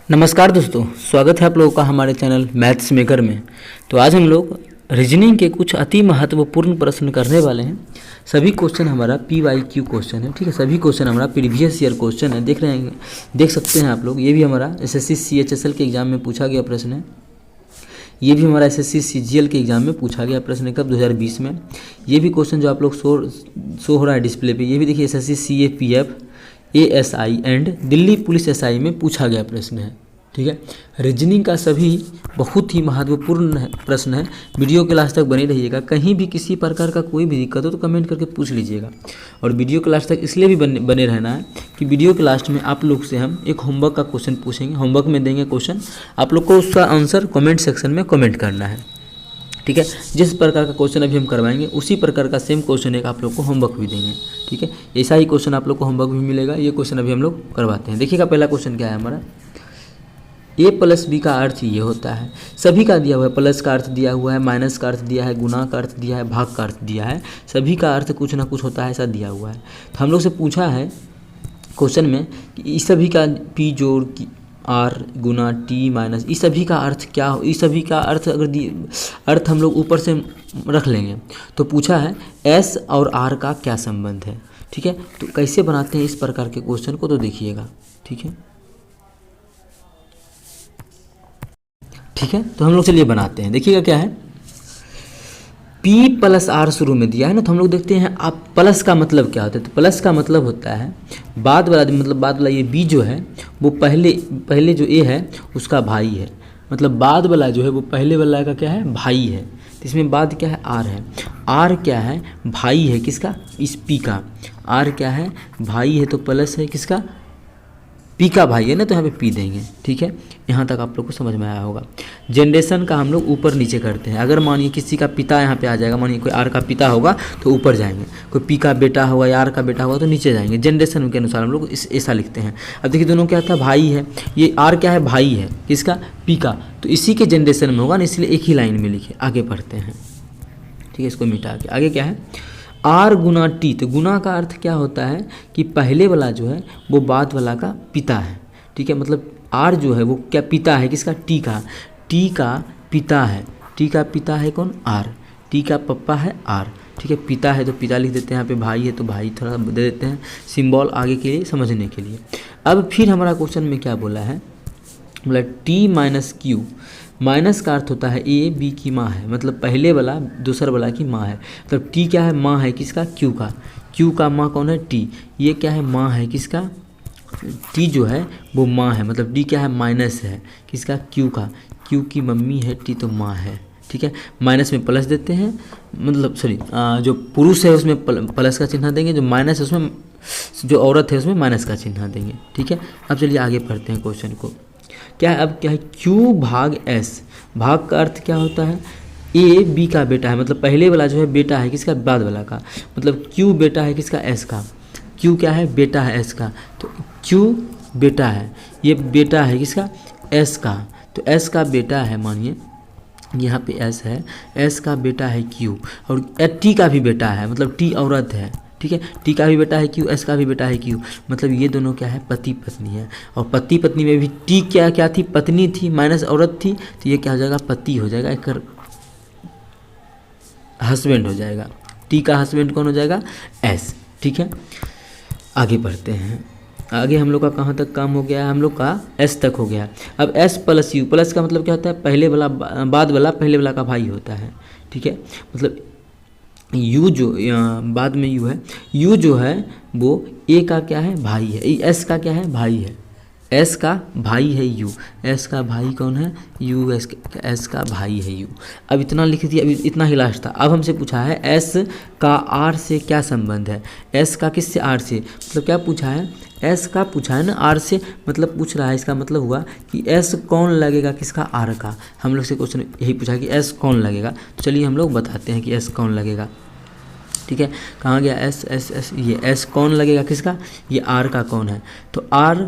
नमस्कार दोस्तों, स्वागत है आप लोगों का हमारे चैनल मैथ्स मेकर में। तो आज हम लोग रीजनिंग के कुछ अति महत्वपूर्ण प्रश्न करने वाले हैं। सभी क्वेश्चन हमारा PYQ क्वेश्चन है, ठीक है। सभी क्वेश्चन हमारा प्रीवियस ईयर क्वेश्चन है। देख सकते हैं आप लोग। ये भी हमारा SSC CHSL के एग्ज़ाम में पूछा गया प्रश्न है। ये भी हमारा SSC CGL के एग्ज़ाम में पूछा गया प्रश्न है, कब 2020 में। ये भी क्वेश्चन जो आप लोग शो हो रहा है डिस्प्ले पे, ये भी देखिए SSC CAPF ASI and Delhi police SI में पूछा गया प्रश्न है, ठीक है। रीजनिंग का सभी बहुत ही महत्वपूर्ण प्रश्न है। वीडियो के लास्ट तक बने रहिएगा। कहीं भी किसी प्रकार का कोई भी दिक्कत हो तो कमेंट करके पूछ लीजिएगा। और वीडियो के लास्ट तक इसलिए भी बने रहना है कि वीडियो के लास्ट में आप लोग से हम एक होमवर्क का क्वेश्चन पूछेंगे। होमवर्क में देंगे क्वेश्चन, आप लोग को उसका आंसर कमेंट सेक्शन में कमेंट करना है, ठीक है। जिस प्रकार का क्वेश्चन अभी हम करवाएंगे उसी प्रकार का सेम क्वेश्चन एक आप लोग को होमवर्क भी देंगे, ठीक है। ऐसा ही क्वेश्चन आप लोग को होमवर्क भी मिलेगा। ये क्वेश्चन अभी हम लोग करवाते हैं। देखिएगा पहला क्वेश्चन क्या है हमारा। A + B का अर्थ ये होता है। सभी का दिया हुआ है। प्लस का अर्थ दिया हुआ है, माइनस का अर्थ दिया है, गुना का अर्थ दिया है, भाग का अर्थ दिया है। सभी का अर्थ कुछ ना कुछ होता है, ऐसा दिया हुआ है। तो हम लोग से पूछा है क्वेश्चन में कि इस सभी का P जोड़ R गुना T माइनस, इस सभी का अर्थ क्या हो। इस सभी का अर्थ अर्थ हम लोग ऊपर से रख लेंगे। तो पूछा है S और R का क्या संबंध है, ठीक है। तो कैसे बनाते हैं इस प्रकार के क्वेश्चन को, तो देखिएगा, ठीक है। ठीक है, तो हम लोग चलिए बनाते हैं। देखिएगा क्या है, P + R शुरू में दिया है ना, तो हम लोग देखते हैं आप प्लस का मतलब क्या होता है। तो प्लस का मतलब होता है बाद वाला ये B जो है वो पहले जो A है उसका भाई है। मतलब बाद वाला जो है वो पहले वाला का क्या है, भाई है। तो इसमें बाद क्या है, R है। R क्या है, भाई है किसका, इस P का। R क्या है, भाई है, तो प्लस है किसका, P का भाई है ना, तो यहाँ पे P देंगे, ठीक है। यहाँ तक आप लोग को समझ में आया होगा। जनरेशन का हम लोग ऊपर नीचे करते हैं। अगर मानिए किसी का पिता यहाँ पे आ जाएगा, मानिए कोई R का पिता होगा तो ऊपर जाएंगे, कोई P का बेटा होगा या R का बेटा होगा तो नीचे जाएंगे। जनरेशन के अनुसार हम लोग ऐसा लिखते हैं। अब देखिए दोनों क्या था, भाई है। ये R क्या है, भाई है किसका, P का। तो इसी के जनरेशन में होगा ना, इसलिए एक ही लाइन में लिखे। आगे पढ़ते हैं, ठीक है। इसको मिटा के आगे क्या है, R गुना T। तो गुना का अर्थ क्या होता है कि पहले वाला जो है वो बाद वाला का पिता है, ठीक है। मतलब R जो है वो क्या, पिता है किसका, T का। T का पिता है, T का पिता है कौन, R। T का पप्पा है R, ठीक है। पिता है तो पिता लिख देते हैं। यहाँ पे भाई है तो भाई थोड़ा दे देते हैं सिंबल आगे के लिए समझने के लिए। अब फिर हमारा क्वेश्चन में क्या बोला है, बोला T - Q। माइनस का अर्थ होता है A B की माँ है, मतलब पहले वाला दूसर वाला की माँ है। मतलब T क्या है, माँ है किसका, Q का। Q का माँ कौन है, T। ये क्या है, माँ है किसका, T जो है वो माँ है। मतलब D क्या है, माइनस है किसका, Q का। Q की मम्मी है, T तो माँ है, ठीक है। माइनस में प्लस देते हैं, मतलब सॉरी जो पुरुष है उसमें प्लस का चिन्ह देंगे, जो माइनस है उसमें, जो औरत है उसमें माइनस का चिन्ह देंगे, ठीक है। अब चलिए आगे पढ़ते हैं क्वेश्चन को। क्या है, अब क्या है, Q भाग S। भाग का अर्थ क्या होता है, A B का बेटा है। मतलब पहले वाला जो है बेटा है किसका, बाद वाला का। मतलब Q बेटा है किसका, S का। Q क्या है, बेटा है S का। तो Q बेटा है, ये बेटा है किसका, S का। तो S का बेटा है, मानिए यहाँ पे S है, S का बेटा है Q। और T का भी बेटा है, मतलब T औरत है, ठीक है। T का भी बेटा है Q, S का भी बेटा है Q। मतलब ये दोनों क्या है, पति पत्नी है। और पति पत्नी में भी T क्या थी, पत्नी थी, माइनस औरत थी, तो ये क्या हो जाएगा, पति हो जाएगा, एक हस्बैंड हो जाएगा। T का हस्बैंड कौन हो जाएगा, S, ठीक है। आगे बढ़ते हैं। आगे हम लोग का कहाँ तक काम हो गया है, हम लोग का S तक हो गया। अब S + U। प्लस का मतलब क्या होता है, पहले वाला बाद वाला पहले वाला का भाई होता है, ठीक है। मतलब U जो बाद में U है, U जो है वो A का क्या है, भाई है। S का क्या है, भाई है। S का भाई है U। S का भाई कौन है, U। S का भाई है U। अब इतना लिख दिया, अभी इतना ही लास्ट था। अब हमसे पूछा है S का R से क्या संबंध है। S का किससे, R से। मतलब क्या पूछा है, S का पूछा है ना, R से मतलब पूछ रहा है। इसका मतलब हुआ कि S कौन लगेगा किसका, R का। हम लोग से क्वेश्चन यही पूछा कि S कौन लगेगा। तो चलिए हम लोग बताते हैं कि S कौन लगेगा, ठीक है। कहाँ गया S, ये S कौन लगेगा किसका, ये R का कौन है। तो R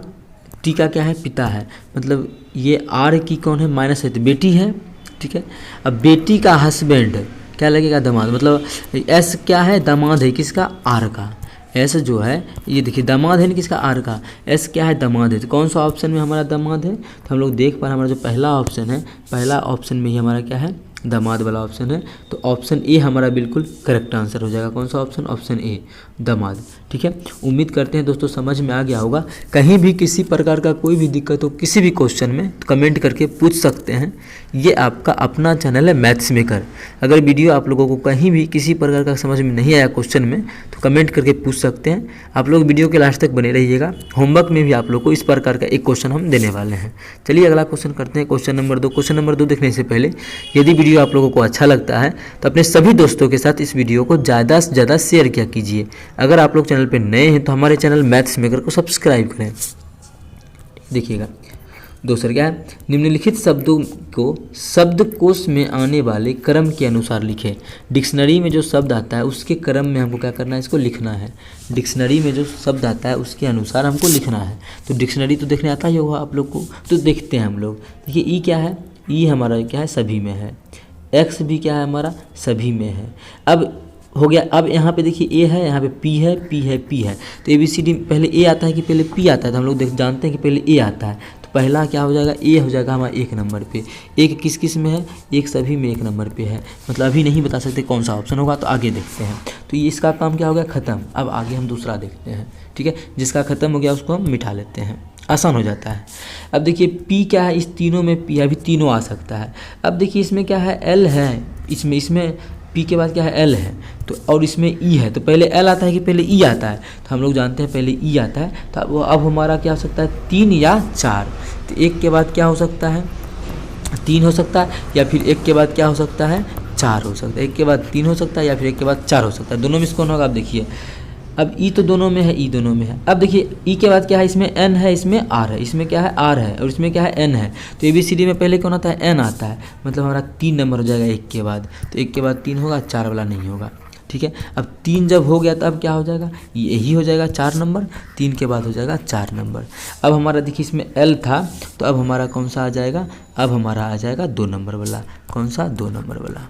T का क्या है, पिता है। मतलब ये R की कौन है, माइनस है, तो बेटी है, ठीक है। अब बेटी का हस्बैंड क्या लगेगा, दामाद। मतलब S क्या है, दामाद है किसका, R का। एस जो है ये देखिए दामाद है ना किसका, आर का। एस क्या है, दामाद है। तो कौन सा ऑप्शन में हमारा दामाद है, तो हम लोग देख पा रहे हैं हमारा जो पहला ऑप्शन है, पहला ऑप्शन में ही हमारा क्या है, दामाद वाला ऑप्शन है। तो ऑप्शन ए हमारा बिल्कुल करेक्ट आंसर हो जाएगा। कौन सा ऑप्शन, ऑप्शन ए दामाद। ठीक है, उम्मीद करते हैं दोस्तों समझ में आ गया होगा। कहीं भी किसी प्रकार का कोई भी दिक्कत हो किसी भी क्वेश्चन में तो कमेंट करके पूछ सकते हैं। ये आपका अपना चैनल है मैथ्स मेकर। अगर वीडियो आप लोगों को कहीं भी किसी प्रकार का समझ में नहीं आया क्वेश्चन में तो कमेंट करके पूछ सकते हैं। आप लोग वीडियो के लास्ट तक बने रहिएगा। होमवर्क में भी आप लोग को इस प्रकार का एक क्वेश्चन हम देने वाले हैं। चलिए अगला क्वेश्चन करते हैं, क्वेश्चन नंबर 2। क्वेश्चन नंबर 2 देखने से पहले यदि वीडियो आप लोगों को अच्छा लगता है तो अपने सभी दोस्तों के साथ इस वीडियो को ज़्यादा से ज़्यादा शेयर किया कीजिए। अगर आप लोग चैनल पर नए हैं तो हमारे चैनल मैथ्स मेकर को सब्सक्राइब करें। देखिएगा दूसरा क्या है, निम्नलिखित शब्दों को शब्दकोश में आने वाले क्रम के अनुसार लिखें। डिक्शनरी में जो शब्द आता है उसके क्रम में हमको क्या करना है, इसको लिखना है। डिक्शनरी में जो शब्द आता है उसके अनुसार हमको लिखना है। तो डिक्शनरी तो देखने आता ही होगा आप लोग को, तो देखते हैं हम लोग। देखिए ई क्या है, ई हमारा क्या है, सभी में है। एक्स भी क्या है हमारा, सभी में है। अब हो गया। अब यहाँ पे देखिए ए है, यहाँ पे पी है, पी है, पी है। तो ABCD पहले ए आता है कि पहले पी आता है, तो हम लोग जानते हैं कि पहले ए आता है। तो पहला क्या हो जाएगा, ए हो जाएगा हमारा 1 नंबर पे। एक किस किस में है, एक सभी में 1 नंबर पे है। मतलब अभी नहीं बता सकते कौन सा ऑप्शन होगा, तो आगे देखते हैं। तो ये इसका काम क्या हो गया, ख़त्म। अब आगे हम दूसरा देखते हैं। ठीक है, जिसका ख़त्म हो गया उसको हम मिटा लेते हैं, आसान हो जाता है। अब देखिए पी क्या है, इस तीनों में पी अभी तीनों आ सकता है। अब देखिए इसमें क्या है, एल है, इसमें पी के बाद क्या है, एल है। तो और इसमें ई है, तो पहले एल आता है कि पहले ई आता है, तो हम लोग जानते हैं पहले ई आता है। तो अब हमारा क्या हो सकता है, 3 या 4। तो एक के बाद क्या हो सकता है, 3 हो सकता है, या फिर एक के बाद क्या हो सकता है, 4 हो सकता है। एक के बाद 3 हो सकता है या फिर एक के बाद 4 हो सकता है। दोनों में से कौन होगा, आप देखिए। अब ई तो दोनों में है, ई दोनों में है। अब देखिए ई के बाद क्या है, इसमें एन है, इसमें आर है, इसमें क्या है, आर है, और इसमें क्या है, एन है। तो ABCD में पहले कौन आता है, एन आता है। मतलब हमारा 3 नंबर हो जाएगा एक के बाद। तो एक के बाद 3 होगा, 4 वाला नहीं होगा। ठीक है, अब 3 जब हो गया तो अब क्या हो जाएगा, यही हो जाएगा 4 नंबर। 3 के बाद हो जाएगा 4 नंबर। अब हमारा देखिए इसमें एल था, तो अब हमारा कौन सा आ जाएगा, अब हमारा आ जाएगा 2 नंबर वाला। कौन सा, 2 नंबर वाला।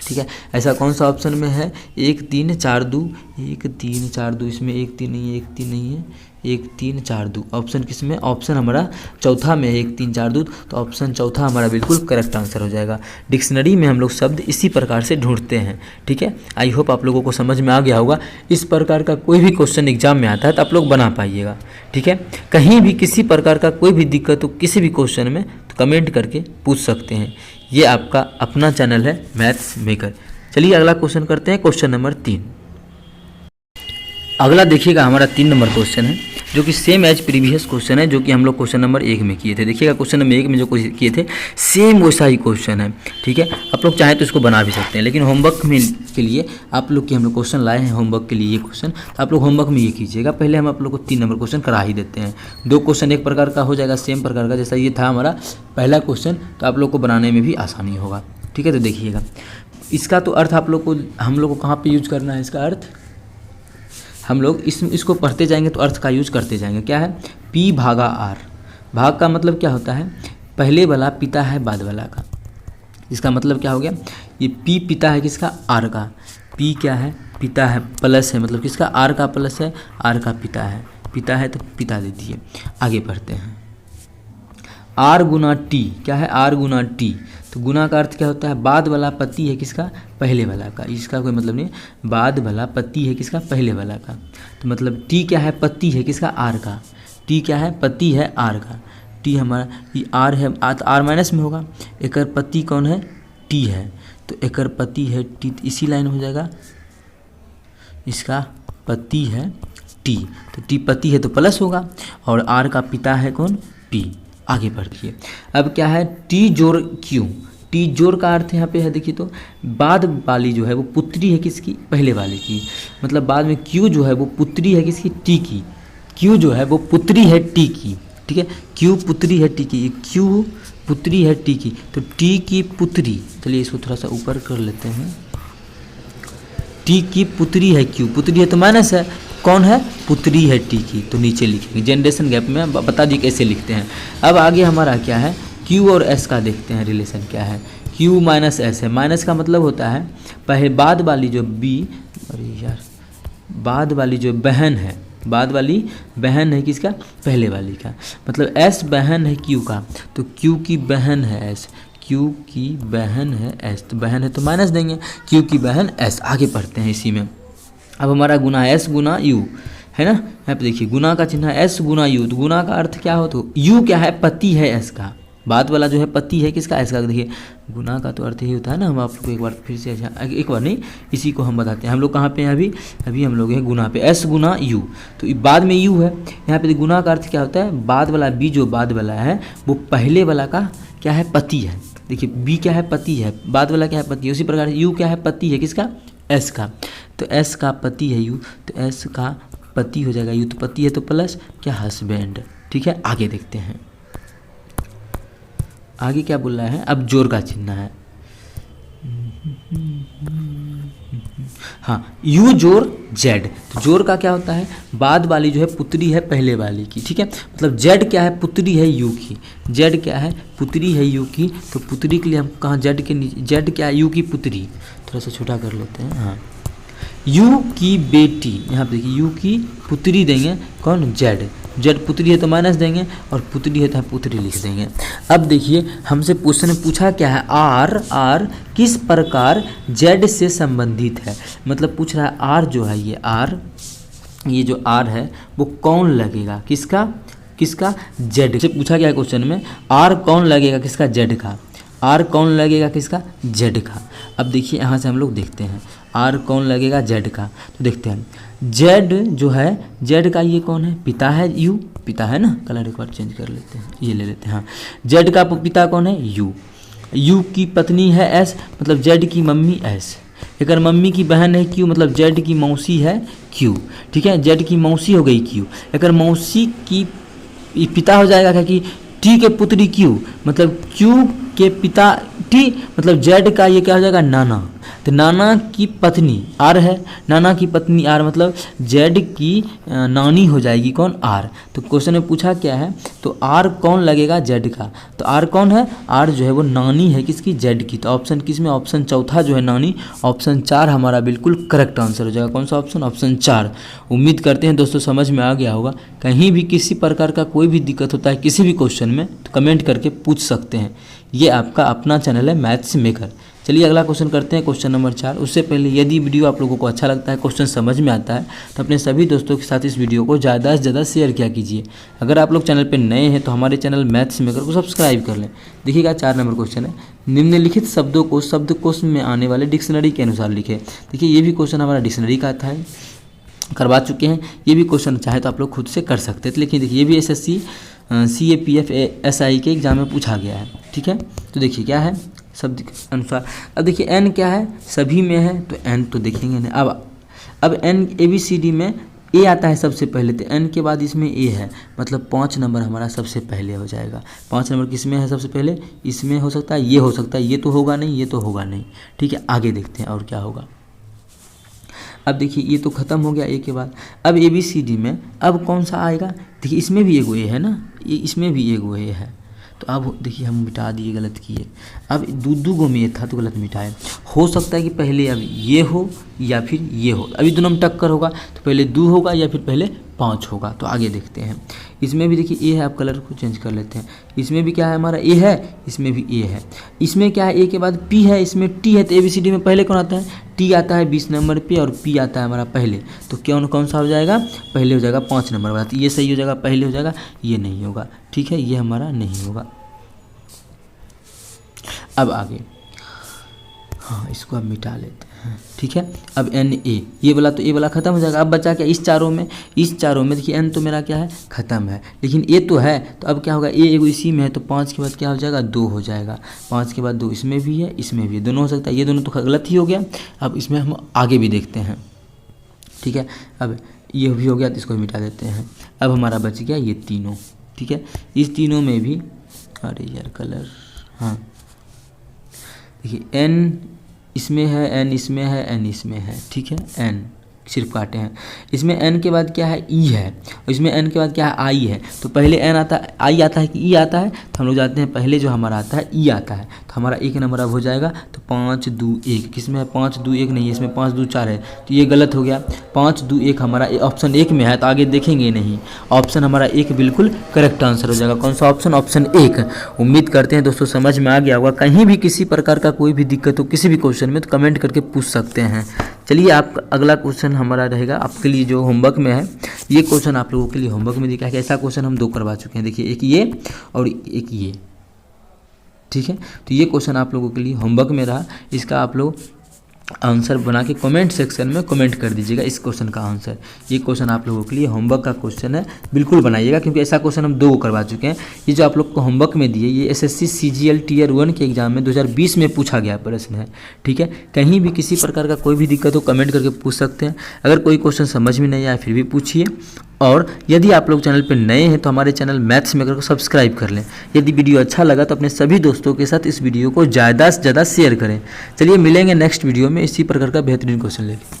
ठीक है, ऐसा कौन सा ऑप्शन में है, 1 3 4 2, 1 3 4 2। इसमें 1 3 नहीं है, 1 3 नहीं है, 1 3 4 2। ऑप्शन किस में, ऑप्शन हमारा चौथा में है, 1 3 4 2। तो ऑप्शन चौथा हमारा बिल्कुल करेक्ट आंसर हो जाएगा। डिक्शनरी में हम लोग शब्द इसी प्रकार से ढूंढते हैं। ठीक है, आई होप आप लोगों को समझ में आ गया होगा। इस प्रकार का कोई भी क्वेश्चन एग्जाम में आता है तो आप लोग बना पाइएगा। ठीक है, कहीं भी किसी प्रकार का कोई भी दिक्कत हो किसी भी क्वेश्चन में तो कमेंट करके पूछ सकते हैं। ये आपका अपना चैनल है मैथ्स मेकर। चलिए अगला क्वेश्चन करते हैं, क्वेश्चन नंबर 3। अगला देखिएगा हमारा 3 नंबर क्वेश्चन है, जो कि सेम एज प्रीवियस क्वेश्चन है, जो कि हम लोग क्वेश्चन नंबर 1 में किए थे। देखिएगा क्वेश्चन नंबर 1 में जो किए थे सेम वैसा ही क्वेश्चन है। ठीक है, आप लोग चाहें तो इसको बना भी सकते हैं, लेकिन होमवर्क में के लिए आप लोग की हम लोग क्वेश्चन लाए हैं होमवर्क के लिए ये क्वेश्चन, तो आप लोग होमवर्क में ये कीजिएगा। पहले हम आप लोग को 3 नंबर क्वेश्चन करा ही देते हैं। 2 क्वेश्चन एक प्रकार का हो जाएगा, सेम प्रकार का, जैसा ये था हमारा पहला क्वेश्चन, तो आप लोग को बनाने में भी आसानी होगा। ठीक है, तो देखिएगा इसका तो अर्थ आप लोग को, हम लोग को कहाँ पे यूज करना है, इसका अर्थ हम लोग इसको पढ़ते जाएंगे तो अर्थ का यूज करते जाएंगे। क्या है, P भागा R। भाग का मतलब क्या होता है, पहले वाला पिता है बाद वाला का। इसका मतलब क्या हो गया, ये P पिता है किसका, R का। P क्या है, पिता है, प्लस है, मतलब किसका, R का प्लस है, R का पिता है। पिता है तो पिता दे दिए। आगे पढ़ते हैं, R गुना T। क्या है, R गुना T। तो गुना का अर्थ क्या होता है, बाद वाला पति है किसका, पहले वाला का। इसका कोई मतलब नहीं, बाद वाला पति है किसका, पहले वाला का। तो मतलब T क्या है, पति है किसका, R का। T क्या है, पति है R का। T हमारा ये R है, तो R माइनस में होगा। एकर पति कौन है, T है, तो एकर पति है T, इसी लाइन हो जाएगा, इसका पति है T। तो T पति है तो प्लस होगा, और R का पिता है कौन, P। आगे बढ़िए, अब क्या है, T जोड़ Q। T जोड़ का अर्थ यहाँ पे है, देखिए तो बाद वाली जो है वो पुत्री है किसकी, पहले वाले की। मतलब बाद में Q जो है वो पुत्री है किसकी, T की। Q जो है वो पुत्री है T की। ठीक है, Q पुत्री है T की, Q पुत्री है T की। तो T की पुत्री, चलिए इसको थोड़ा सा ऊपर कर लेते हैं। T की पुत्री है Q, पुत्री है तो माइनस है, कौन है, पुत्री है T की, तो नीचे लिखेंगे। जनरेशन गैप में बता दी कैसे लिखते हैं। अब आगे हमारा क्या है, Q और S का देखते हैं रिलेशन क्या है। Q माइनस S है, माइनस का मतलब होता है पहले बाद वाली जो B, अरे यार बाद वाली जो बहन है, बाद वाली बहन है किसका, पहले वाली का, मतलब एस बहन है क्यू का, तो क्यू की बहन है एस, क्यू की बहन है एस, तो बहन है तो माइनस देंगे, क्यू की बहन एस। आगे पढ़ते हैं इसी में। अब हमारा गुना एस गुना यू है ना, यहाँ पे देखिए गुना का चिन्ह एस गुना यू, तो गुना का अर्थ क्या हो, तो यू क्या है, पति है एस का, बाद वाला जो है पति है किसका, एस का। देखिए गुना का तो अर्थ ही होता है ना, हम आप लोग को एक बार फिर से एक बार नहीं, इसी को हम बताते हैं। हम लोग कहाँ पे हैं अभी, अभी हम लोग हैं गुना पे, एस गुना यू, तो बाद में यू है। यहाँ पे गुना का अर्थ क्या होता है, बाद वाला बी जो बाद वाला है वो पहले वाला का क्या है, पति है। देखिए बी क्या है, पति है, बाद वाला क्या है, पति है। उसी प्रकार यू क्या है, पति है किसका, एस का, तो एस का पति है यू, तो एस का पति हो जाएगा यू, तो पति है तो प्लस क्या, हस्बैंड। ठीक है, आगे देखते हैं, आगे क्या बोल रहा है, अब जोर का चिन्ह है। हाँ, यू जोर जेड, तो जोर का क्या होता है, बाद वाली जो है पुत्री है पहले वाली की। ठीक है, मतलब जेड क्या है, पुत्री है यू की, जेड क्या है, पुत्री है यू की, तो पुत्री के लिए हम कहाँ, जेड के नीचे, जेड क्या है, यू की पुत्री, थोड़ा सा छोटा कर लेते हैं। हाँ, यू की बेटी, यहाँ पे देखिए यू की पुत्री देंगे कौन, जेड, जेड पुत्री है तो माइनस देंगे, और पुत्री है तो पुत्री लिख देंगे। अब देखिए हमसे क्वेश्चन में पूछा क्या है, आर किस प्रकार जेड से संबंधित है, मतलब पूछ रहा है आर जो है, ये जो आर है वो कौन लगेगा, किसका, किसका, जेड से पूछा गया है क्वेश्चन में, आर कौन लगेगा किसका, जेड का, आर कौन लगेगा किसका, जेड का। अब देखिए यहाँ से हम लोग देखते हैं आर कौन लगेगा, जेड का, तो देखते हैं जेड जो है, जेड का ये कौन है, पिता है यू, पिता है ना, कलर एक बार चेंज कर लेते हैं, ये ले लेते हैं। हाँ, जेड का पिता कौन है, यू, यू की पत्नी है एस, मतलब जेड की मम्मी एस, अगर मम्मी की बहन है क्यू, मतलब जेड की मौसी है क्यू। ठीक है, जेड की मौसी हो गई क्यू, अगर मौसी की पिता हो जाएगा क्या कि टी के पुत्री क्यू, मतलब क्यू के पिता टी, मतलब जेड का ये क्या हो जाएगा, नाना, तो नाना की पत्नी आर है, नाना की पत्नी आर, मतलब जेड की नानी हो जाएगी कौन, आर। तो क्वेश्चन में पूछा क्या है, तो आर कौन लगेगा, जेड का, तो आर कौन है, आर जो है वो नानी है किसकी, जेड की। तो ऑप्शन किस में, ऑप्शन चौथा जो है नानी, ऑप्शन 4 हमारा बिल्कुल करेक्ट आंसर हो जाएगा। कौन सा ऑप्शन, ऑप्शन 4। उम्मीद करते हैं दोस्तों समझ में आ गया होगा। कहीं भी किसी प्रकार का कोई भी दिक्कत होता है किसी भी क्वेश्चन में तो कमेंट करके पूछ सकते हैं। ये आपका अपना चैनल है मैथ्स मेकर। चलिए अगला क्वेश्चन करते हैं, क्वेश्चन नंबर 4। उससे पहले यदि वीडियो आप लोगों को अच्छा लगता है, क्वेश्चन समझ में आता है, तो अपने सभी दोस्तों के साथ इस वीडियो को ज़्यादा से ज़्यादा शेयर किया कीजिए। अगर आप लोग चैनल पर नए हैं तो हमारे चैनल मैथ्स मेकर को सब्सक्राइब कर लें। देखिएगा 4 नंबर क्वेश्चन है, निम्नलिखित शब्दों को शब्दकोश में आने वाले डिक्शनरी के अनुसार लिखे। देखिए ये भी क्वेश्चन हमारा डिक्शनरी का आता है, करवा चुके हैं। ये भी क्वेश्चन चाहे तो आप लोग खुद से कर सकते हैं। तो लेकिन देखिए ये भी SSC CAPF SI के एग्जाम में पूछा गया है। ठीक है, तो देखिए क्या है शब्द के अनुसार। अब देखिए n क्या है, सभी में है तो n तो देखेंगे नहीं। अब n ABCD में A आता है सबसे पहले, तो n के बाद इसमें A है, मतलब 5 नंबर हमारा सबसे पहले हो जाएगा। 5 नंबर किस में है सबसे पहले, इसमें हो सकता है, ये हो सकता है, ये तो होगा नहीं, ये तो होगा नहीं। ठीक है, आगे देखते हैं और क्या होगा। अब देखिए ये तो ख़त्म हो गया ए के बाद। अब ABCD में अब कौन सा आएगा, देखिए इसमें भी एगो ए है ना, ये इसमें भी एगो ए है, तो अब देखिए हम मिटा दिए, गलत किए। अब दो गो में ये था तो गलत मिटाए। हो सकता है कि पहले अब ये हो या फिर ये हो, अभी दोनों में टक्कर होगा तो पहले 2 होगा या फिर पहले 5 होगा। तो आगे देखते हैं। इसमें भी देखिए ए है, आप कलर को चेंज कर लेते हैं। इसमें भी क्या है हमारा ए है, इसमें भी ए है। इसमें क्या है, ए के बाद पी है, इसमें टी है। तो ABCD में पहले कौन आता है, टी आता है 20 नंबर पे और पी आता है हमारा पहले। तो कौन सा हो जाएगा, पहले हो जाएगा 5 नंबर वाला। तो ये सही हो जाएगा, पहले हो जाएगा, ये नहीं होगा। ठीक है, ये हमारा नहीं होगा। अब आगे, हाँ इसको अब मिटा लेते हैं। ठीक है, अब NA ये वाला, तो ए वाला खत्म हो जाएगा। अब बचा क्या, इस चारों में देखिए n तो मेरा क्या है, खत्म है, लेकिन ए तो है। तो अब क्या होगा, ए एगो इसी में है, तो 5 के बाद क्या हो जाएगा, 2 हो जाएगा। 5 के बाद 2 इसमें भी है, इसमें भी है, दोनों हो सकता है। ये दोनों तो गलत ही हो गया। अब इसमें हम आगे भी देखते हैं। ठीक है, अब ये भी हो गया तो इसको मिटा देते हैं। अब हमारा बच गया ये तीनों। ठीक है, इस तीनों में भी, अरे यार कलर, हाँ देखिए n इसमें है, n इसमें है, n इसमें है। ठीक है, n सिर्फ काटे हैं। इसमें n के बाद क्या है, e है, और इसमें n के बाद क्या है, i है। तो पहले n आता है, i आता है कि e आता है, तो हम लोग जानते हैं पहले जो हमारा आता है e आता है, तो हमारा एक नंबर अब हो जाएगा। तो 5 2 1 किसमें है, 5 2 1 नहीं है, इसमें 5 2 4 है, तो ये गलत हो गया। 5 2 1 हमारा ऑप्शन 1 में है, तो आगे देखेंगे नहीं, ऑप्शन हमारा 1 बिल्कुल करेक्ट आंसर हो जाएगा। कौन सा ऑप्शन, ऑप्शन 1। उम्मीद करते हैं दोस्तों समझ में आ गया होगा। कहीं भी किसी प्रकार का कोई भी दिक्कत हो किसी भी क्वेश्चन में तो कमेंट करके पूछ सकते हैं। चलिए आप अगला क्वेश्चन हमारा रहेगा आपके लिए जो होमवर्क में है। ये क्वेश्चन आप लोगों के लिए होमवर्क में दिखा है कि ऐसा क्वेश्चन हम 2 करवा चुके हैं। देखिए एक ये और एक ये, ठीक है। तो ये क्वेश्चन आप लोगों के लिए होमवर्क में रहा, इसका आप लोग आंसर बना के कमेंट सेक्शन में कमेंट कर दीजिएगा इस क्वेश्चन का आंसर। ये क्वेश्चन आप लोगों के लिए होमवर्क का क्वेश्चन है, बिल्कुल बनाइएगा, क्योंकि ऐसा क्वेश्चन हम 2 करवा चुके हैं। ये जो आप लोग को होमवर्क में दिए ये एसएससी सीजीएल टियर 1 के एग्जाम में 2020 में पूछा गया प्रश्न है, ठीक है। कहीं भी किसी प्रकार का कोई भी दिक्कत हो कमेंट करके पूछ सकते हैं। अगर कोई क्वेश्चन समझ में नहीं आया फिर भी पूछिए, और यदि आप लोग चैनल पर नए हैं तो हमारे चैनल मैथ्स मेकर को सब्सक्राइब कर लें। यदि वीडियो अच्छा लगा तो अपने सभी दोस्तों के साथ इस वीडियो को ज़्यादा से ज़्यादा शेयर करें। चलिए मिलेंगे नेक्स्ट वीडियो में इसी प्रकार का बेहतरीन क्वेश्चन लेके।